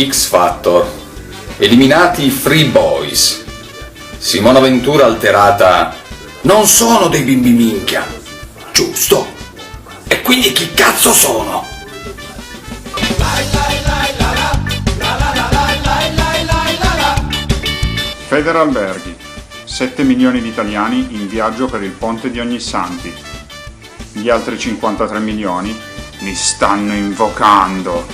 X Factor. Eliminati i Free Boys. Simona Ventura alterata. Non sono dei bimbi minchia. Giusto. E quindi chi cazzo sono? Federalberghi. 7 milioni di italiani in viaggio per il ponte di Ognissanti. Gli altri 53 milioni li stanno invocando.